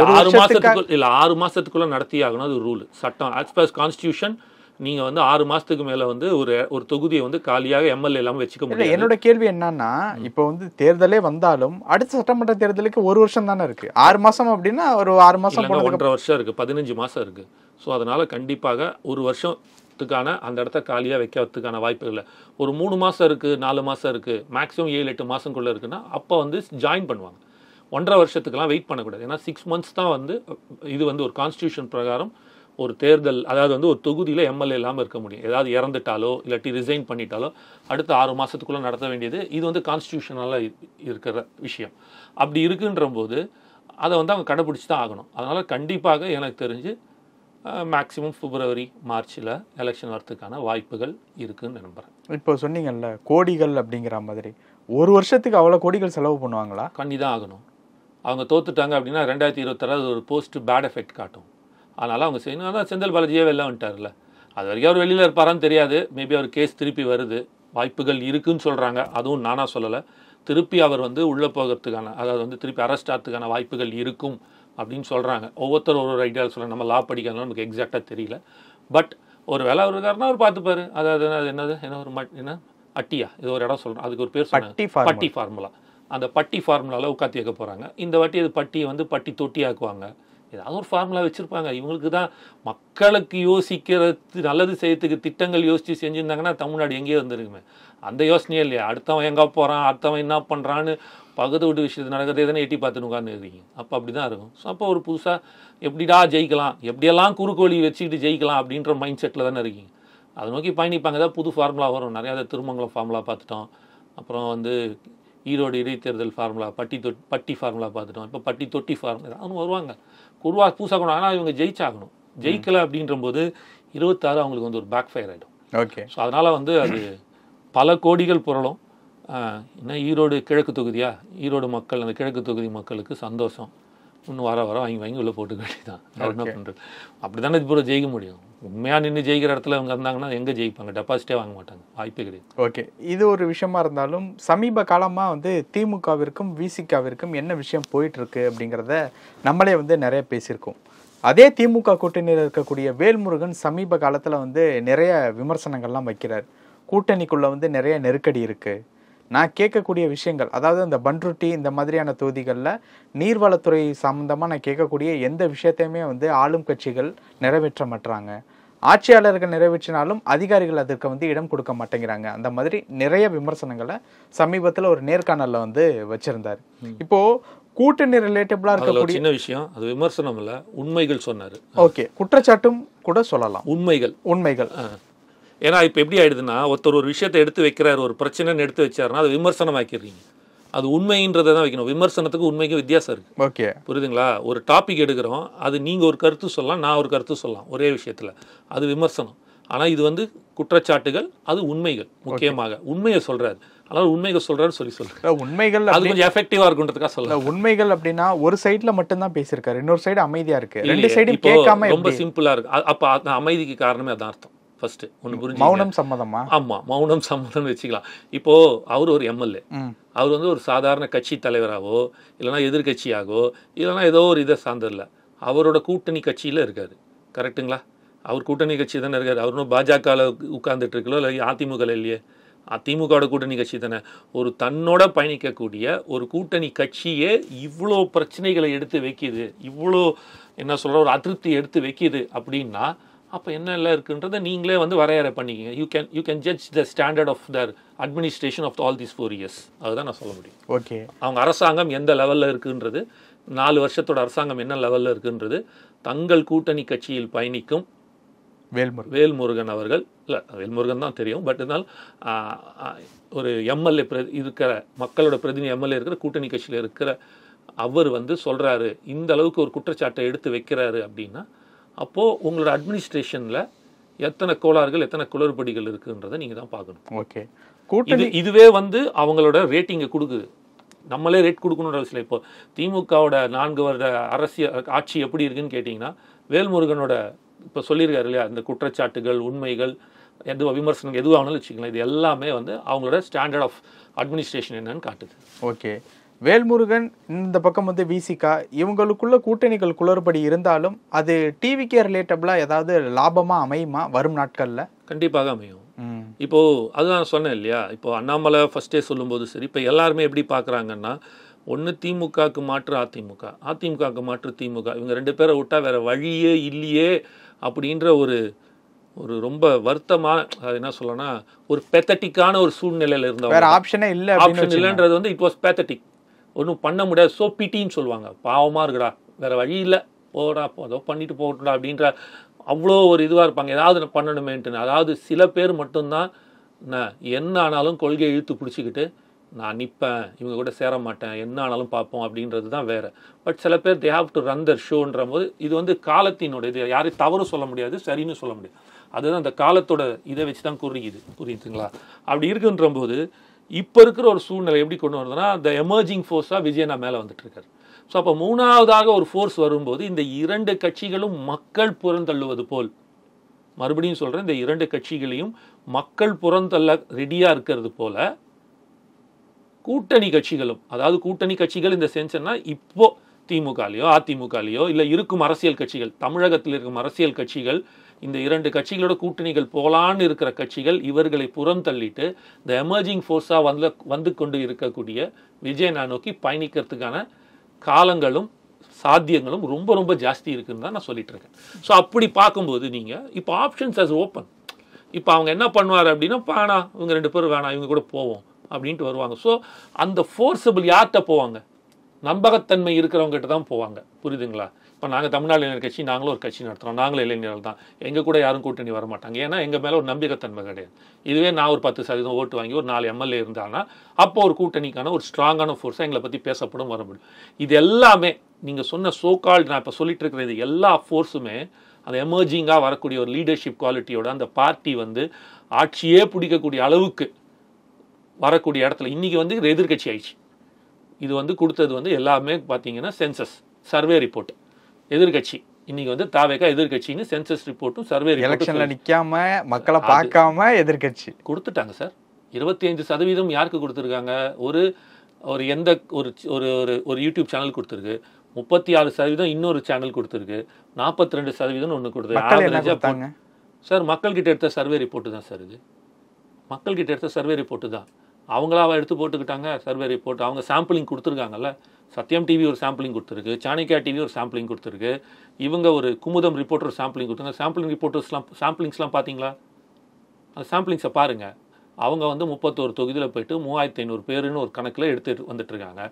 Speaker 1: 6 மாசத்துக்குள்ள நடத்தி ஆகணும், அது ரூல், சட்டம். ஆஸ் பர் கான்ஸ்டிடியூஷன் நீங்க வந்து 6 மாசத்துக்கு மேல வந்து ஒரு தொகுதியை வந்து காலியாக எம்எல்ஏ இல்லாம வச்சுக்க முடியாது.
Speaker 3: என்னோட கேள்வி என்னன்னா, இப்போ வந்து தேர்தலே வந்தாலும் அடுத்த சட்டமன்ற தேர்தலுக்கு 1 வருஷம் தானே இருக்கு. 6 மாசம் அப்படின்னா ஒரு 6 மாசம்
Speaker 1: 1.5 வருஷம் இருக்கு, 15 மாசம் இருக்கு. ஸோ அதனால கண்டிப்பாக 1 வருஷத்துக்கான அந்த இடத்த காலியாக வைக்கிறதுக்கான வாய்ப்பு இல்லை. ஒரு 3 மாதம் இருக்குது, 4 மாதம் இருக்குது, மேக்ஸிமம் 7-8 மாதங்குள்ளே இருக்குன்னா அப்போ வந்து ஜாயின் பண்ணுவாங்க. 1.5 வருஷத்துக்கெல்லாம் வெயிட் பண்ணக்கூடாது. ஏன்னா 6 மந்த்ஸ் தான் வந்து இது வந்து ஒரு கான்ஸ்டியூஷன் பிரகாரம் ஒரு தேர்தல், அதாவது வந்து ஒரு தொகுதியில் எம்எல்ஏ இல்லாமல் இருக்க முடியும். ஏதாவது இறந்துட்டாலோ இல்லாட்டி ரிசைன் பண்ணிட்டாலோ அடுத்த 6 மாதத்துக்குள்ளே நடத்த வேண்டியது இது வந்து கான்ஸ்டியூஷனால இருக்கிற விஷயம். அப்படி இருக்குன்ற போது அதை வந்து அவங்க கடைப்பிடிச்சி தான் ஆகணும். அதனால் கண்டிப்பாக எனக்கு தெரிஞ்சு மேக்ஸிமம் பிப்ரவரி மார்ச்சில் எலெக்ஷன் வரதுக்கான வாய்ப்புகள் இருக்குன்னு நம்புகிறேன்.
Speaker 3: இப்போ சொன்னீங்கல்ல கோடிகள் அப்படிங்கிற மாதிரி, 1 வருஷத்துக்கு அவ்வளோ கோடிகள் செலவு பண்ணுவாங்களா?
Speaker 1: பண்ணி தான் ஆகணும். அவங்க தோத்துட்டாங்க அப்படின்னா 2026 ஒரு போஸ்ட் பேட் எஃபெக்ட் காட்டும். அதனால் அவங்க செய்யணும். அதான் செந்தில் பாலாஜியே வெளில வந்துட்டார்ல, அது வரைக்கும் அவர் வெளியில் இருப்பாரான்னு தெரியாது. மேபி அவர் கேஸ் திருப்பி வருது, வாய்ப்புகள் இருக்குன்னு சொல்கிறாங்க. அதுவும் நானாக சொல்லலை. திருப்பி அவர் வந்து உள்ளே போகிறதுக்கான, அதாவது வந்து திருப்பி அரெஸ்ட் ஆகிறதுக்கான வாய்ப்புகள் இருக்கும் அப்படின்னு சொல்கிறாங்க. ஒவ்வொருத்தர் ஒரு ஐடியாவில் சொல்கிறாங்க. நம்ம லா படிக்கிறதுனால நமக்கு எக்ஸாக்டாக தெரியல. பட் ஒரு வேலை அவர் இருக்காருன்னா அவர் பார்த்துப்பாரு. அதாவது அது என்னது, என்ன ஒரு என்ன அட்டியா, இது ஒரு இடம் சொல்கிறேன், அதுக்கு ஒரு பேர் சொன்னாங்க, பட்டி ஃபார்முலா. அந்த பட்டி ஃபார்முலாவில் உட்காத்தி வைக்க போகிறாங்க. இந்த வாட்டி அது பட்டியை வந்து பட்டி தொட்டி ஆக்குவாங்க. ஏதாவது ஒரு ஃபார்முலா வச்சுருப்பாங்க. இவங்களுக்கு தான் மக்களுக்கு யோசிக்கிறது, நல்லது செய்யறதுக்கு திட்டங்கள் யோசித்து செஞ்சுருந்தாங்கன்னா தமிழ்நாடு எங்கேயோ வந்துருக்குமே. அந்த யோசனையே இல்லையா? அடுத்தவன் எங்கே போகிறான், அடுத்தவன் என்ன பண்ணுறான்னு பக்கத்து வீட்டு விஷயத்து நடக்கிறதே தானே எட்டி பார்த்துன்னு உட்காந்து இருக்கீங்க. அப்போ அப்படி தான் இருக்கும். ஸோ அப்போ ஒரு புதுசாக எப்படிடா ஜெயிக்கலாம், எப்படியெல்லாம் குறுக்கோழி வச்சுக்கிட்டு ஜெயிக்கலாம் அப்படின்ற மைண்ட் செட்டில் தானே இருக்கீங்க. அதை நோக்கி பயணிப்பாங்க. ஏதாவது புது ஃபார்முலா வரும். நிறையா திருமங்கலம் ஃபார்முலா பார்த்துட்டோம், அப்புறம் வந்து ஈரோடு இடைத்தேர்தல் ஃபார்முலா, பட்டி ஃபார்முலா பார்த்துட்டோம், இப்போ பட்டி தொட்டி ஃபார்முலா ஏதாவது வருவாங்க, புதுசாக கொண்டு. ஆனால் இவங்க ஜெயிச்சாகணும். ஜெயிக்கலை அப்படின்ற போது 26 அவங்களுக்கு வந்து ஒரு பேக் ஃபயர் ஆகிடும்.
Speaker 3: ஓகே.
Speaker 1: ஸோ அதனால் வந்து அது பல கோடிகள் புரளும். என்ன ஈரோடு கிழக்கு தொகுதியா, ஈரோடு மக்கள், அந்த கிழக்கு தொகுதி மக்களுக்கு சந்தோஷம். இன்னும் வர வாங்கி உள்ளே போட்டுக்க வேண்டியதான். என்ன பண்ணுறது? அப்படி தானே இப்போ ஜெயிக்க முடியும். உண்மையாக நின்று ஜெயிக்கிற இடத்துல அவங்க இருந்தாங்கன்னா எங்கே ஜெயிப்பாங்க? டெபாசிட்டே வாங்க மாட்டாங்க, வாய்ப்பே கிடையாது.
Speaker 3: ஓகே, இது ஒரு விஷயமா இருந்தாலும் சமீப காலமாக வந்து திமுகவிற்கும் விசிகாவிற்கும் என்ன விஷயம் போயிட்டுருக்கு அப்படிங்கிறத நம்மளே வந்து நிறைய பேசியிருக்கோம். அதே திமுக கூட்டணியில் இருக்கக்கூடிய வேல்முருகன் சமீப காலத்தில் வந்து நிறைய விமர்சனங்கள்லாம் வைக்கிறார். கூட்டணிக்குள்ளே வந்து நிறைய நெருக்கடி இருக்குது. நான் கேட்கக்கூடிய விஷயங்கள், அதாவது அந்த பன்ருட்டி இந்த மாதிரியான தொகுதிகளில் நீர்வளத்துறை சம்மந்தமாக நான் கேட்கக்கூடிய எந்த விஷயத்தையுமே வந்து ஆளும் கட்சிகள் நிறைவேற்ற மாட்டுறாங்க. ஆட்சியாளர்கள் நிறைவேற்றினாலும் அதிகாரிகள் அதற்கு வந்து இடம் கொடுக்க மாட்டேங்கிறாங்க. அந்த மாதிரி நிறைய விமர்சனங்களை சமீபத்தில் ஒரு நேர்காணலில் வந்து வச்சிருந்தார். இப்போ கூட்டணி ரிலேட்டபிளா இருக்கக்கூடிய
Speaker 1: சின்ன விஷயம், அது விமர்சனம் இல்லை, உண்மைகள் சொன்னார்.
Speaker 3: ஓகே, குற்றச்சாட்டும் கூட சொல்லலாம்.
Speaker 1: உண்மைகள் ஏன்னா இப்போ எப்படி ஆயிடுதுன்னா ஒருத்தர் ஒரு விஷயத்தை எடுத்து வைக்கிறாரு, ஒரு பிரச்சனைன்னு எடுத்து வச்சாருன்னா அதை விமர்சனமாக்கிடுறீங்க. அது உண்மைன்றதை தான் வைக்கணும். விமர்சனத்துக்கு உண்மைக்கு வித்தியாசம் இருக்குது.
Speaker 3: ஓகே,
Speaker 1: புரியுதுங்களா? ஒரு டாபிக் எடுக்கிறோம், அது நீங்கள் ஒரு கருத்து சொல்லலாம், நான் ஒரு கருத்து சொல்லலாம் ஒரே விஷயத்தில், அது விமர்சனம். ஆனால் இது வந்து குற்றச்சாட்டுகள், அது உண்மைகள். முக்கியமாக உண்மையை சொல்கிறாரு, அதனால் உண்மைகள் சொல்கிறாரு சொல்கிறேன்.
Speaker 3: உண்மைகள்
Speaker 1: அது கொஞ்சம் எஃபெக்டிவாக இருக்குன்றதுக்காக சொல்லலாம்.
Speaker 3: உண்மைகள் அப்படின்னா ஒரு சைடில் மட்டும்தான் பேசியிருக்காரு, இன்னொரு சைடு அமைதியாக இருக்குது, ரெண்டு சைடும் கேட்காம
Speaker 1: ரொம்ப சிம்பிளாக இருக்குது. அப்போ அந்த அமைதிக்கு காரணமே அதான் அர்த்தம். ஃபர்ஸ்ட் ஒன்று புரிஞ்சு,
Speaker 3: மௌனம் சம்மதமா?
Speaker 1: ஆமாம், மௌனம் சம்மதம்னு வச்சுக்கலாம். இப்போது அவர் ஒரு எம்எல்ஏ, அவர் வந்து ஒரு சாதாரண கட்சி தலைவராகவோ இல்லைனா எதிர்கட்சியாகவோ இல்லைனா ஏதோ ஒரு இதை சார்ந்தில்லை, அவரோட கூட்டணி கட்சியில் இருக்கார். கரெக்டுங்களா? அவர் கூட்டணி கட்சி தானே இருக்கார். அவர் இன்னும் பாஜகவில் உட்கார்ந்துட்டு இருக்கலோ இல்லை அதிமுக இல்லையே, அதிமுகவோட கூட்டணி கட்சி தானே. ஒரு தன்னோட பயணிக்கக்கூடிய ஒரு கூட்டணி கட்சியே இவ்வளோ பிரச்சனைகளை எடுத்து வைக்கிது, இவ்வளோ என்ன சொல்கிற ஒரு அதிருப்தி எடுத்து வைக்கிது அப்படின்னா அப்போ என்ன எல்லாம் இருக்குன்றதை நீங்களே வந்து வரையறை பண்ணிக்கிங்க. You can judge the standard of the administration of all these 4 years. அதுதான் நான் சொல்ல முடியும்.
Speaker 3: ஓகே,
Speaker 1: அவங்க அரசாங்கம் எந்த லெவலில் இருக்குன்றது, 4 வருஷத்தோட அரசாங்கம் என்ன லெவலில் இருக்குன்றது தங்கள் கூட்டணி கட்சியில் பயணிக்கும் வேல்முருகன் அவர்கள், இல்லை வேல்முருகன் தான் தெரியும், பட் இருந்தாலும் ஒரு எம்எல்ஏ இருக்கிற மக்களோட பிரதிநிதி எம்எல்ஏ இருக்கிற கூட்டணி கட்சியில் இருக்கிற அவர் வந்து சொல்கிறாரு, இந்த அளவுக்கு ஒரு குற்றச்சாட்டை எடுத்து வைக்கிறாரு அப்படின்னா அப்போது உங்களோட அட்மினிஸ்ட்ரேஷனில் எத்தனை கோளாறுகள் எத்தனை குளறுபடிகள் இருக்குன்றதை நீங்கள் தான் பார்க்கணும்.
Speaker 3: ஓகே,
Speaker 1: இதுவே வந்து அவங்களோட ரேட்டிங்கை கொடுக்குது. நம்மளே ரேட் கொடுக்கணுன்ற அவசியம். இப்போ திமுகவோட 4 வருட அரசியல் ஆட்சி எப்படி இருக்குன்னு கேட்டிங்கன்னா, வேல்முருகனோட இப்போ சொல்லியிருக்காரு இல்லையா, இந்த குற்றச்சாட்டுகள் உண்மைகள் எது விமர்சனம் எதுவாக ஆனாலும் வச்சுக்கலாம், இது எல்லாமே வந்து அவங்களோட ஸ்டாண்டர்ட் ஆஃப் அட்மினிஸ்ட்ரேஷன் என்னன்னு காட்டுது.
Speaker 3: ஓகே, வேல்முருகன் இந்த பக்கம் வந்து விசிகா, இவங்களுக்குள்ள கூட்டணிகள் குளறுபடி இருந்தாலும் அது டிவிக்கே ரிலேட்டபிளாக ஏதாவது லாபமாக அமையுமா வரும் நாட்களில்?
Speaker 1: கண்டிப்பாக அமையும். இப்போது அதுதான் சொன்னேன் இல்லையா, இப்போது அண்ணாமலை ஃபஸ்ட்டே சொல்லும்போது சரி, இப்போ எல்லாருமே எப்படி பார்க்குறாங்கன்னா, ஒன்று திமுகவுக்கு மாற்று அதிமுக, அதிமுகவுக்கு மாற்று திமுக, இவங்க 2 பேரை விட்டால் வேறு வழியே இல்லையே அப்படின்ற ஒரு ரொம்ப வருத்தமான, அது என்ன சொல்லணும்னா ஒரு பெத்தட்டிக்கான ஒரு சூழ்நிலையில் இருந்தவங்க.
Speaker 3: வேறு ஆப்ஷனே இல்லை,
Speaker 1: ஆப்ஷன் இல்லைன்றது வந்து இட் வாஸ் பேத்தட்டிக். ஒன்றும் பண்ண முடியாது, ஸோ பிட்டின்னு சொல்லுவாங்க, பாவமாக இருக்குடா, வேறு வழி இல்லை, போடா ஏதோ பண்ணிட்டு போகட்டும்டா அப்படின்ற அவ்வளோ ஒரு இதுவாக இருப்பாங்க, ஏதாவது பண்ணணுமேன்ட்டுன்னு. அதாவது சில பேர் மட்டும்தான் என்ன ஆனாலும் கொள்கையை இழுத்து பிடிச்சிக்கிட்டு நான் நிற்பேன், இவங்க கூட சேர மாட்டேன், என்ன ஆனாலும் பார்ப்போம் அப்படின்றது தான் வேறு. பட் சில பேர் தே ஹாவ் டு ரன் தர் ஷோன்ற போது இது வந்து காலத்தினோட இது, யாரையும் தவறு சொல்ல முடியாது, சரின்னு சொல்ல முடியாது, அதுதான் அந்த காலத்தோட இதை வச்சு தான் குறிக்குது. புரியுதுங்களா? அப்படி இருக்குன்ற போது இப்போ இருக்கிற ஒரு சூழ்நிலை எப்படி கொண்டு வரதுன்னா, அந்த எமர்ஜிங் ஃபோர்ஸாக விஜயனா மேலே வந்துட்டு இருக்காரு. ஸோ அப்போ 3வதாக ஒரு ஃபோர்ஸ் வரும்போது இந்த 2 கட்சிகளும் மக்கள் புறந்தள்ளுவது போல், மறுபடியும் சொல்கிறேன், இந்த 2 கட்சிகளையும் மக்கள் புறந்தள்ள ரெடியாக இருக்கிறது போல கூட்டணி கட்சிகளும், அதாவது கூட்டணி கட்சிகள் இந்த சென்ஸ்னா இப்போ திமுகலையோ அதிமுகலையோ இல்லை இருக்கும் அரசியல் கட்சிகள், தமிழகத்தில் இருக்கும் அரசியல் கட்சிகள், இந்த 2 கட்சிகளோட கூட்டணிகள் போலான்னு இருக்கிற கட்சிகள் இவர்களை புறம் தள்ளிட்டு இந்த எமர்ஜிங் ஃபோர்ஸாக வந்து கொண்டு இருக்கக்கூடிய விஜயனா நோக்கி பயணிக்கிறதுக்கான காலங்களும் சாத்தியங்களும் ரொம்ப ரொம்ப ஜாஸ்தி இருக்குன்னு தான் நான் சொல்லிட்டு இருக்கேன். ஸோ அப்படி பார்க்கும்போது நீங்கள் இப்போ ஆப்ஷன்ஸ் அஸ் ஓப்பன். இப்போ அவங்க என்ன பண்ணுவார் அப்படின்னா, வேணாம் இவங்க 2 பேரும் வேணாம், இவங்க கூட போவோம் அப்படின்ட்டு வருவாங்க. ஸோ அந்த ஃபோர்ஸபிள் யார்கிட்ட போவாங்க? நம்பகத்தன்மை இருக்கிறவங்ககிட்ட தான் போவாங்க. புரியுதுங்களா? இப்போ நாங்கள் தமிழ்நாடு இளைஞர் கட்சி, நாங்களும் ஒரு கட்சி நடத்துகிறோம், நாங்களும் இளைஞர்கள் தான், எங்கள் கூட யாரும் கூட்டணி வர மாட்டாங்க, ஏன்னா எங்கள் மேலே ஒரு நம்பிக்கைத்தன்மை கிடையாது. இதுவே நான் ஒரு 10% ஓட்டு வாங்கி ஒரு 4 எம்எல்ஏ இருந்தாங்கன்னா அப்போ ஒரு கூட்டணிக்கான ஒரு ஸ்ட்ராங்கான ஃபோர்ஸாக எங்களை பற்றி பேசப்படும், வர முடியும். இது எல்லாமே நீங்கள் சொன்ன சோகால்டு, நான் இப்போ சொல்லிட்டு இருக்கிற இது எல்லா ஃபோர்ஸுமே அந்த எமர்ஜிங்காக வரக்கூடிய ஒரு லீடர்ஷிப் குவாலிட்டியோட அந்த பார்ட்டி வந்து ஆட்சியே பிடிக்கக்கூடிய அளவுக்கு வரக்கூடிய இடத்துல இன்றைக்கி வந்து எதிர்கட்சி ஆயிடுச்சு. இது வந்து கொடுத்தது வந்து எல்லாமே பார்த்தீங்கன்னா சென்சஸ் சர்வே ரிப்போர்ட். எதிர்கட்சி இன்னைக்கு வந்து தாவேகா எதிர்கட்சின்னு சென்சஸ் ரிப்போர்ட்டும் சர்வே
Speaker 3: எலெக்ஷன்ல நிக்காம மக்களை பார்க்காம எதிர்கட்சி கொடுத்துட்டாங்க
Speaker 1: சார். 25% யாருக்கு கொடுத்துருக்காங்க? ஒரு ஒரு எந்த ஒரு ஒரு ஒரு யூடியூப் சேனல் கொடுத்துருக்கு, 36% இன்னொரு சேனல் கொடுத்துருக்கு, 42% ஒன்று கொடுத்துருக்கு. சார் மக்கள்கிட்ட எடுத்த சர்வே ரிப்போர்ட்டு தான் சார் இது. மக்கள்கிட்ட எடுத்த சர்வே ரிப்போர்ட்டு தான் அவங்களாவ எடுத்து போட்டுக்கிட்டாங்க. சர்வே ரிப்போர்ட் அவங்க சாம்பிளிங் கொடுத்துருக்காங்கல்ல. சத்யம் டிவி ஒரு சாம்பிளிங் கொடுத்துருக்கு, சாணக்கியா டிவி ஒரு சாம்பிளிங் கொடுத்துருக்கு, இவங்க ஒரு குமுதம் ரிப்போர்ட்டர் சாம்பிளிங் கொடுத்துருங்க. சாம்பிளிங் ரிப்போர்ட்டர்ஸ்லாம் சாம்பிளிங்ஸ்லாம் பார்த்தீங்களா? அந்த சாம்பிளிங்ஸை பாருங்கள். அவங்க வந்து 31 தொகுதியில் போயிட்டு 3500 பேருன்னு ஒரு கணக்கில் எடுத்துட்டு வந்துட்டு இருக்காங்க.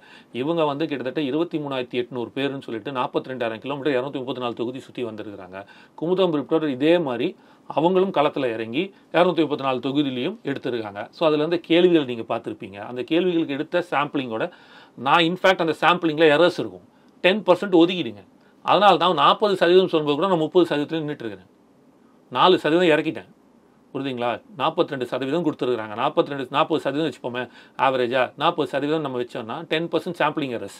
Speaker 1: இவங்க வந்து கிட்டத்தட்ட 23,800 பேருன்னு சொல்லிட்டு 42,000 கிலோமீட்டர் 234 தொகுதி சுற்றி வந்திருக்கிறாங்க. குமுதம் ரிப்போர்ட்டர் இதே மாதிரி அவங்களும் களத்தில் இறங்கி 234 தொகுதியிலையும் எடுத்திருக்காங்க. ஸோ அதில் வந்து கேள்விகள் நீங்கள் பார்த்துருப்பீங்க. அந்த கேள்விகளுக்கு எடுத்த சாம்பிளிங்கோட நான் இன்ஃபேக்ட் அந்த சாம்பிளிங்கில் எரர்ஸ் இருக்கும். 10% ஒதுக்கிடுங்க. அதனால தான் 40% சொல்லும்போது கூட நான் 30% நின்றுட்டு இருக்கிறேன். 4% இறக்கிட்டேன். புரியுதுங்களா? 42% கொடுத்துருக்காங்க. 40% வச்சுப்போமே ஆவரேஜாக 40% நம்ம வச்சோம்னா 10% சாம்பிளிங் எரர்ஸ்,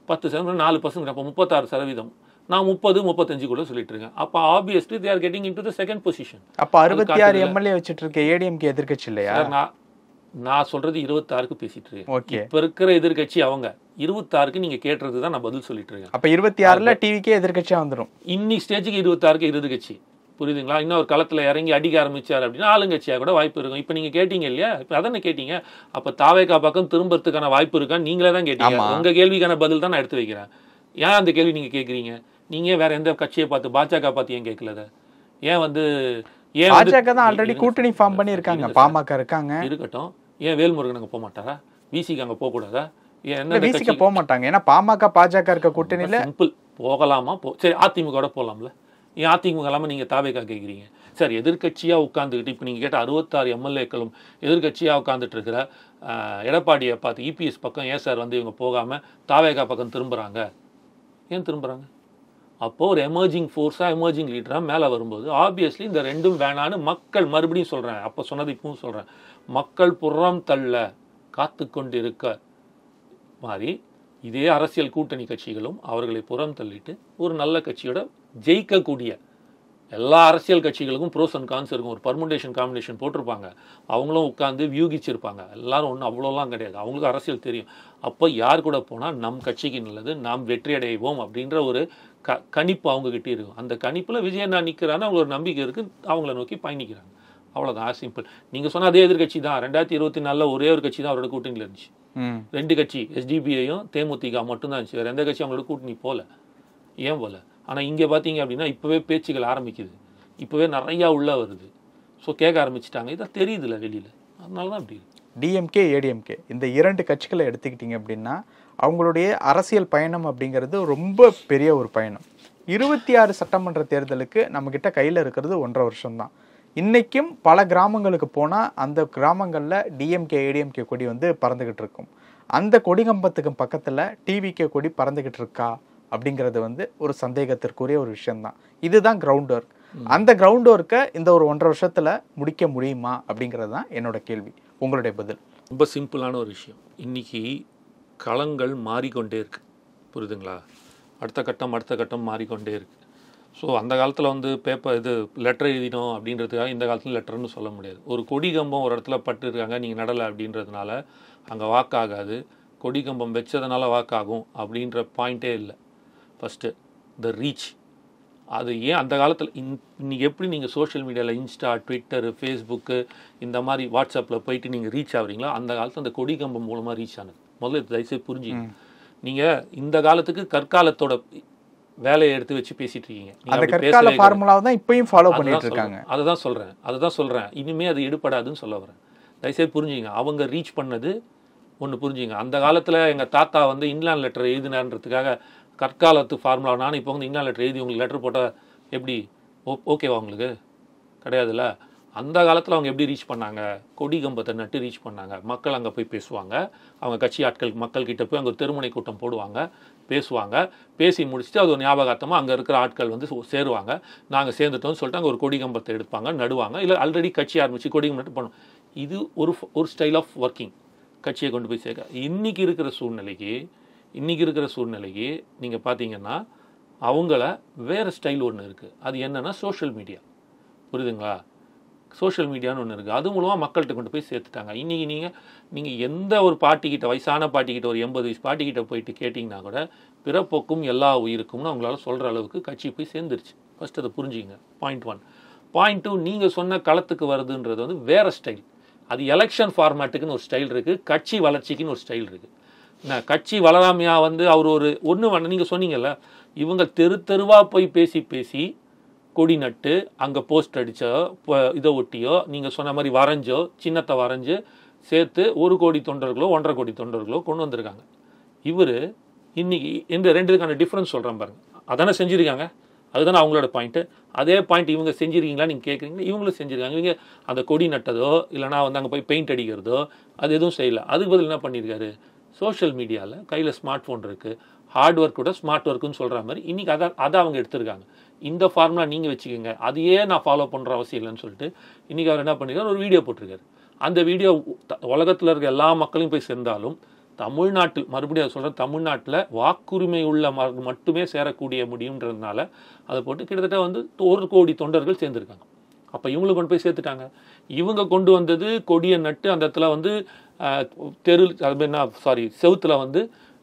Speaker 1: 10% 4%, அப்போ 36%. நான் 30-35 கூட சொல்லிட்டு இருக்கேன். அப்போ obviously they are getting into the second position.
Speaker 3: அப்போ 66 எம்எல்ஏ வச்சுட்டு இருக்க ஏடிஎம்கே எதிர்க்கட்சி இல்லையா?
Speaker 1: நான் சொல்றது 26க்கு பேசிட்டு இருக்கேன்.
Speaker 3: ஓகே,
Speaker 1: இப்போ இருக்கிற எதிர்க்கட்சி அவங்க 26க்கு நீங்க கேட்டுறது தான் நான் பதில் சொல்லிட்டு இருக்கேன்.
Speaker 3: அப்போ 26ல டிவிக்கே எதிர்க்கட்சியா வந்துடும்.
Speaker 1: இன்னைக்கு ஸ்டேஜுக்கு 26க்கு எதிர்க்கட்சி. புரியுதுங்களா? இன்னும் ஒரு களத்தில் இறங்கி அடிக்க ஆரம்பிச்சார் அப்படின்னா ஆளுங்கட்சியாக கூட வாய்ப்பு இருக்கும். இப்போ நீங்கள் கேட்டீங்க இல்லையா? இப்போ அதானே கேட்டீங்க. அப்போ தாவேகா பக்கம் திரும்பறதுக்கான வாய்ப்பு இருக்கான்னு நீங்களே தான் கேட்டீங்க. உங்கள் கேள்விக்கான பதில் தான் நான் எடுத்து வைக்கிறேன். ஏன் அந்த கேள்வி நீங்கள் கேட்குறீங்க? நீங்கள் வேற எந்த கட்சியை பார்த்து பாஜக பார்த்து ஏன் கேட்கல? ஏன் வந்து
Speaker 3: பாஜக தான் ஆல்ரெடி கூட்டணி ஃபார்ம் பண்ணி இருக்காங்க, பாமக இருக்காங்க.
Speaker 1: இருக்கட்டும், ஏன் வேல்முருகன் அங்கே போக மாட்டாரா? விசிக்கு அங்கே போகக்கூடாதா?
Speaker 3: என்ன விசிக்கு போக மாட்டாங்க? ஏன்னா பாமக பாஜக இருக்க கூட்டணியில்
Speaker 1: சிம்பிள் போகலாமா? சரி, அதிமுக போகலாம்ல. ஏன் அதிமுக இல்லாமல் நீங்கள் தாவேகா கேட்குறீங்க? சார், எதிர்கட்சியாக உட்காந்துக்கிட்டு இப்போ நீங்கள் கேட்ட 66 எம்எல்ஏக்களும் எதிர்கட்சியாக உட்காந்துட்டு இருக்கிற எடப்பாடியை பார்த்து இபிஎஸ் பக்கம் ஏன் சார் வந்து இவங்க போகாமல் தாவேகா பக்கம் திரும்புகிறாங்க? ஏன் திரும்புகிறாங்க? அப்போது ஒரு எமர்ஜிங் ஃபோர்ஸாக எமர்ஜிங் லீடராக மேலே வரும்போது ஆப்வியஸ்லி இந்த ரெண்டும் வேணான்னு மக்கள் மறுபடியும் சொல்கிறேன். அப்போ சொன்னது இப்பவும் சொல்கிறேன். மக்கள் புறம் தள்ள காத்து கொண்டு இருக்க மாதிரி இதே அரசியல் கூட்டணி கட்சிகளும் அவர்களை புறம் தள்ளிட்டு ஒரு நல்ல கட்சியோட ஜெயிக்கக்கூடிய எல்லா அரசியல் கட்சிகளுக்கும் ப்ரோஸ் அண்ட் கான்ஸ் இருக்கும். ஒரு பர்முடேஷன் காம்பினேஷன் போட்டிருப்பாங்க. அவங்களும் உட்காந்து வியூகிச்சிருப்பாங்க. எல்லாரும் ஒன்றும் அவ்வளோலாம் கிடையாது. அவங்களுக்கு அரசியல் தெரியும். அப்போ யார் கூட போனால் நம் கட்சிக்கு நல்லது, நாம் வெற்றி அடைவோம் அப்படின்ற ஒரு கணிப்பு அவங்ககிட்ட இருக்கும். அந்த கணிப்பில் விஜயண்ணா நிற்கிறான்னு அவங்களுக்கு ஒரு நம்பிக்கை இருக்குது. அவங்கள நோக்கி பயணிக்கிறாங்க. அவ்வளோதான், சிம்பிள். நீங்கள் சொன்ன அதே எதிர்கட்சி தான் 2024 ஒரே ஒரு கட்சி தான் அவரோட கூட்டணியில் இருந்துச்சு. 2 கட்சி எஸ்டிபிஐயும் தேமுதிக மட்டும்தான் இருந்துச்சு. வேறு எந்த கட்சி அவங்களோட கூட்டணி போகல. ஏன் போகல? ஆனால் இங்கே பார்த்தீங்க அப்படின்னா இப்போவே பேச்சுகள் ஆரம்பிக்குது. இப்போவே நிறையா உள்ள வருது. ஸோ கேட்க ஆரம்பிச்சிட்டாங்க. இதான் தெரியுதுல்ல வெளியில். அதனால தான் அப்படி
Speaker 3: டிஎம்கே ஏடிஎம்கே இந்த 2 கட்சிகளை எடுத்துக்கிட்டிங்க அப்படின்னா அவங்களுடைய அரசியல் பயணம் அப்படிங்கிறது ரொம்ப பெரிய ஒரு பயணம். 26 சட்டமன்ற தேர்தலுக்கு நம்மக்கிட்ட கையில் இருக்கிறது 1.5 வருஷம்தான். இன்றைக்கும் பல கிராமங்களுக்கு போனால் அந்த கிராமங்களில் டிஎம்கே ஏடிஎம்கே கொடி வந்து பறந்துக்கிட்டு இருக்கும். அந்த கொடிகம்பத்துக்கு பக்கத்தில் டிவிகே கொடி பறந்துக்கிட்டு இருக்கா அப்படிங்கிறது வந்து ஒரு சந்தேகத்திற்குரிய ஒரு விஷயம்தான். இதுதான் கிரவுண்ட் ஒர்க். அந்த கிரவுண்ட் ஒர்க்கை இந்த ஒரு 1.5 வருஷத்தில் முடிக்க முடியுமா அப்படிங்கிறது தான் என்னோட கேள்வி. உங்களுடைய பதில்?
Speaker 1: ரொம்ப சிம்பிளான ஒரு விஷயம். இன்றைக்கி களங்கள் மாறிக்கொண்டே இருக்குது. புரியுதுங்களா? அடுத்த கட்டம் மாறிக்கொண்டே இருக்குது. ஸோ அந்த காலத்தில் வந்து லெட்டர் எழுதினோம் அப்படின்றதுக்காக இந்த காலத்தில் லெட்டர்னு சொல்ல முடியாது. ஒரு கொடி கம்பம் ஒரு இடத்துல பட்டு இருக்காங்க, நீங்கள் நடலை அப்படின்றதுனால அங்கே வாக்காகாது. கொடி கம்பம் வச்சதுனால வாக்காகும் அப்படின்ற பாயிண்ட்டே இல்லை. First the reach. அது ஏன் அந்த காலத்தில் இன்றைக்கி எப்படி நீங்கள் சோஷியல் மீடியாவில் இன்ஸ்டா, ட்விட்டரு, ஃபேஸ்புக்கு இந்த மாதிரி வாட்ஸ்அப்பில் போயிட்டு நீங்கள் ரீச் ஆகுறீங்களோ அந்த காலத்தில் அந்த கொடி கம்பம் மூலமாக ரீச் ஆனது. முதல்ல தயவுசெய்து புரிஞ்சுங்க. நீங்கள் இந்த காலத்துக்கு கற்காலத்தோட வேலையை எடுத்து வச்சு பேசிட்டு இருக்கீங்க.
Speaker 3: அந்த கற்கால ஃபார்முலாவை தான் இப்பயும் ஃபாலோ பண்ணிட்டு இருக்காங்க.
Speaker 1: அதுதான் சொல்கிறேன். இனிமேல் அது எடுபடாதுன்னு சொல்ல வரேன். தயவுசெய்து புரிஞ்சுங்க. அவங்க ரீச் பண்ணது ஒன்று புரிஞ்சுங்க. அந்த காலத்தில் எங்கள் தாத்தா வந்து இன்லாண்ட் லெட்டர் எழுதினான்றதுக்காக கற்காலத்து ஃபார்முலா நான் இப்போ வந்து இன்லாண்ட் லெட்டர் எழுதி உங்களுக்கு லெட்டர் போட்டால் எப்படி ஓகேவா? உங்களுக்கு கிடையாதுல்ல. அந்த காலத்தில் அவங்க எப்படி ரீச் பண்ணாங்க? கொடி கம்பத்தை நட்டு ரீச் பண்ணாங்க. மக்கள் அங்கே போய் பேசுவாங்க. அவங்க கட்சி ஆட்கள் மக்கள்கிட்ட போய் அங்கே ஒரு தெருமுனை கூட்டம் போடுவாங்க, பேசுவாங்க. பேசி முடிச்சுட்டு அது ஒரு ஞாபகார்த்தமாக அங்கே இருக்கிற ஆட்கள் வந்து சேருவாங்க. நாங்கள் சேர்ந்துட்டோம்னு சொல்லிட்டு அங்கே ஒரு கொடி கம்பத்தை எடுப்பாங்க, நடுவாங்க. இல்லை ஆல்ரெடி கட்சி ஆரம்பித்து கொடி கம்பம் பண்ணும். இது ஒரு ஸ்டைல் ஆஃப் ஒர்க்கிங். கட்சியை கொண்டு போய் சேர்க்க இன்றைக்கி இருக்கிற சூழ்நிலைக்கு நீங்கள் பார்த்தீங்கன்னா அவங்கள வேறு ஸ்டைல் ஒன்று இருக்குது. அது என்னென்னா சோஷியல் மீடியா. புரியுதுங்களா? சோஷியல் மீடியான்னு ஒன்று இருக்குது. அது மூலமாக மக்கள்கிட்ட கொண்டு போய் சேர்த்துட்டாங்க. இன்றைக்கி நீங்கள் எந்த ஒரு பாட்டிக்கிட்ட, வயசான பாட்டிக்கிட்ட, ஒரு 80 வயசு பாட்டிக்கிட்ட போயிட்டு கேட்டிங்கன்னா கூட பிறப்போக்கும் எல்லா உயிருக்கும்னு அவங்களால சொல்கிற அளவுக்கு கட்சி போய் சேர்ந்துருச்சு. ஃபஸ்ட் அதை புரிஞ்சுங்க. பாயிண்ட் 1. பாயிண்ட் 2, நீங்கள் சொன்ன களத்துக்கு வருதுன்றது வந்து வேறு ஸ்டைல். அது எலெக்ஷன் ஃபார்மேட்டுக்குன்னு ஒரு ஸ்டைல் இருக்குது, கட்சி வளர்ச்சிக்குன்னு ஒரு ஸ்டைல் இருக்குது. கட்சி வளராமையாக வந்து அவர் ஒன்று நீங்கள் சொன்னீங்கல்ல, இவங்க தெருவாக போய் பேசி கொடி நட்டு அங்கே போஸ்ட் அடிச்சோ இதை ஒட்டியோ நீங்கள் சொன்ன மாதிரி வரைஞ்சோ சின்னத்தை வரைஞ்சு சேர்த்து 1 கோடி தொண்டர்களோ 1.5 கோடி தொண்டர்களோ கொண்டு வந்திருக்காங்க. இவர் இன்னைக்கு இந்த ரெண்டுக்கான டிஃப்ரென்ஸ் சொல்கிறேன் பாருங்க. அதானே செஞ்சுருக்காங்க, அதுதானே அவங்களோட பாயிண்ட்டு. அதே பாயிண்ட் இவங்க செஞ்சுருக்கீங்களா நீங்கள் கேட்குறீங்களா? இவங்களும் செஞ்சுருக்காங்க. இவங்க அந்த கொடி நட்டதோ இல்லைனா வந்து அங்கே போய் பெயிண்ட் அடிக்கிறதோ அது எதுவும் செய்யலை. அதுக்கு பதில் என்ன பண்ணியிருக்காரு, சோஷியல் மீடியாவில் கையில் ஸ்மார்ட் ஃபோன் இருக்குது, ஹார்ட் ஒர்க் கூட ஸ்மார்ட் ஒர்க்குன்னு சொல்கிற மாதிரி இன்றைக்கி அதை அவங்க எடுத்திருக்காங்க. இந்த ஃபார்முலா நீங்கள் வச்சுக்கோங்க, அதையே நான் ஃபாலோ பண்ணுற அவசியம் இல்லைன்னு சொல்லிட்டு இன்றைக்கி அவர் என்ன பண்ணியிருக்காரு, ஒரு வீடியோ போட்டிருக்காரு. அந்த வீடியோ உலகத்தில் இருக்க எல்லா மக்களையும் போய் சேர்ந்தாலும் தமிழ்நாட்டில், மறுபடியும் அதை சொல்கிறேன், தமிழ்நாட்டில் வாக்குரிமை உள்ள மட்டுமே சேரக்கூடிய முடியுன்றதுனால அதை போட்டு கிட்டத்தட்ட வந்து 1 கோடி தொண்டர்கள் சேர்ந்துருக்காங்க. அப்போ இவங்களை கொண்டு போய் சேர்த்துட்டாங்க. இவங்க கொண்டு வந்தது கொடியை நட்டு அந்த இடத்துல வந்து செவுத்துல வந்து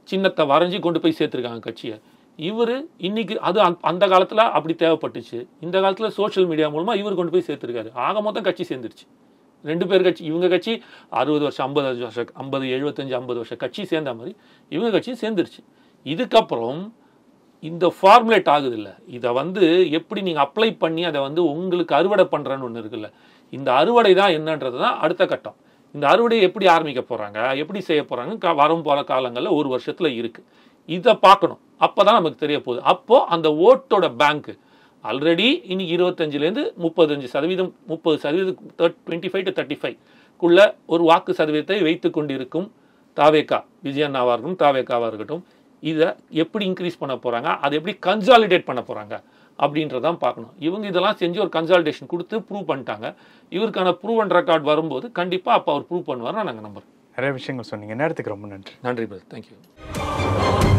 Speaker 1: சின்னத்தை வரைஞ்சி கொண்டு போய் சேர்த்துருக்காங்க கட்சியை. இவர் இன்னைக்கு அது அந்த காலத்தில் அப்படி தேவைப்பட்டுச்சு, இந்த காலத்தில் சோஷியல் மீடியா மூலமாக இவர் கொண்டு போய் சேர்த்துருக்காரு. ஆக மொத்தம் கட்சி சேர்ந்துருச்சு. 2 பேர் கட்சி, இவங்க கட்சி 60 வருஷம் 50 வருஷம் 50 75 50 வருஷம் கட்சி சேர்ந்த மாதிரி இவங்க கட்சி சேர்ந்துருச்சு. இதுக்கப்புறம் இந்த ஃபார்முலேட் ஆகுது இல்லை, இதை வந்து எப்படி நீங்கள் அப்ளை பண்ணி அதை வந்து உங்களுக்கு அறுவடை பண்ணுறன்னு ஒன்று இருக்குல்ல, இந்த அறுவடை தான் என்னன்றது தான் அடுத்த கட்டம். இந்த அறுவடையை எப்படி ஆரம்பிக்க போகிறாங்க, எப்படி செய்ய போகிறாங்க வரும் போகிற காலங்களில் 1 வருஷத்தில் இருக்குது. இதை பார்க்கணும், அப்போ தான் நமக்கு தெரிய போகுது. அப்போது அந்த ஓட்டோட பேங்க்கு ஆல்ரெடி இன்னைக்கு 25லேருந்து 35%, 30%, 25 to 35க்குள்ள ஒரு வாக்கு சதவீதத்தை வைத்து கொண்டிருக்கும் தாவேகா, விஜயண்ணாவாக இருக்கட்டும் தாவேகாவாக இருக்கட்டும், இதை எப்படி இன்க்ரீஸ் பண்ண போகிறாங்க, அதை எப்படி கன்சாலிடேட் பண்ண போகிறாங்க அப்படின்றதான் பார்க்கணும். இவங்க இதெல்லாம் செஞ்சு ஒரு கன்சாலிடேஷன் கொடுத்து ப்ரூவ் பண்ணிட்டாங்க. இவருக்கான ப்ரூவ் அண்ட் ரெக்கார்ட் வரும்போது கண்டிப்பாக அப்போ அவர் ப்ரூவ் பண்ணுவார் நாங்கள் நம்புறோம்.
Speaker 3: நிறைய விஷயங்கள் சொன்னீங்க. நேரத்துக்கு ரொம்ப நன்றி.
Speaker 1: நன்றி பிரதர், தேங்க்யூ.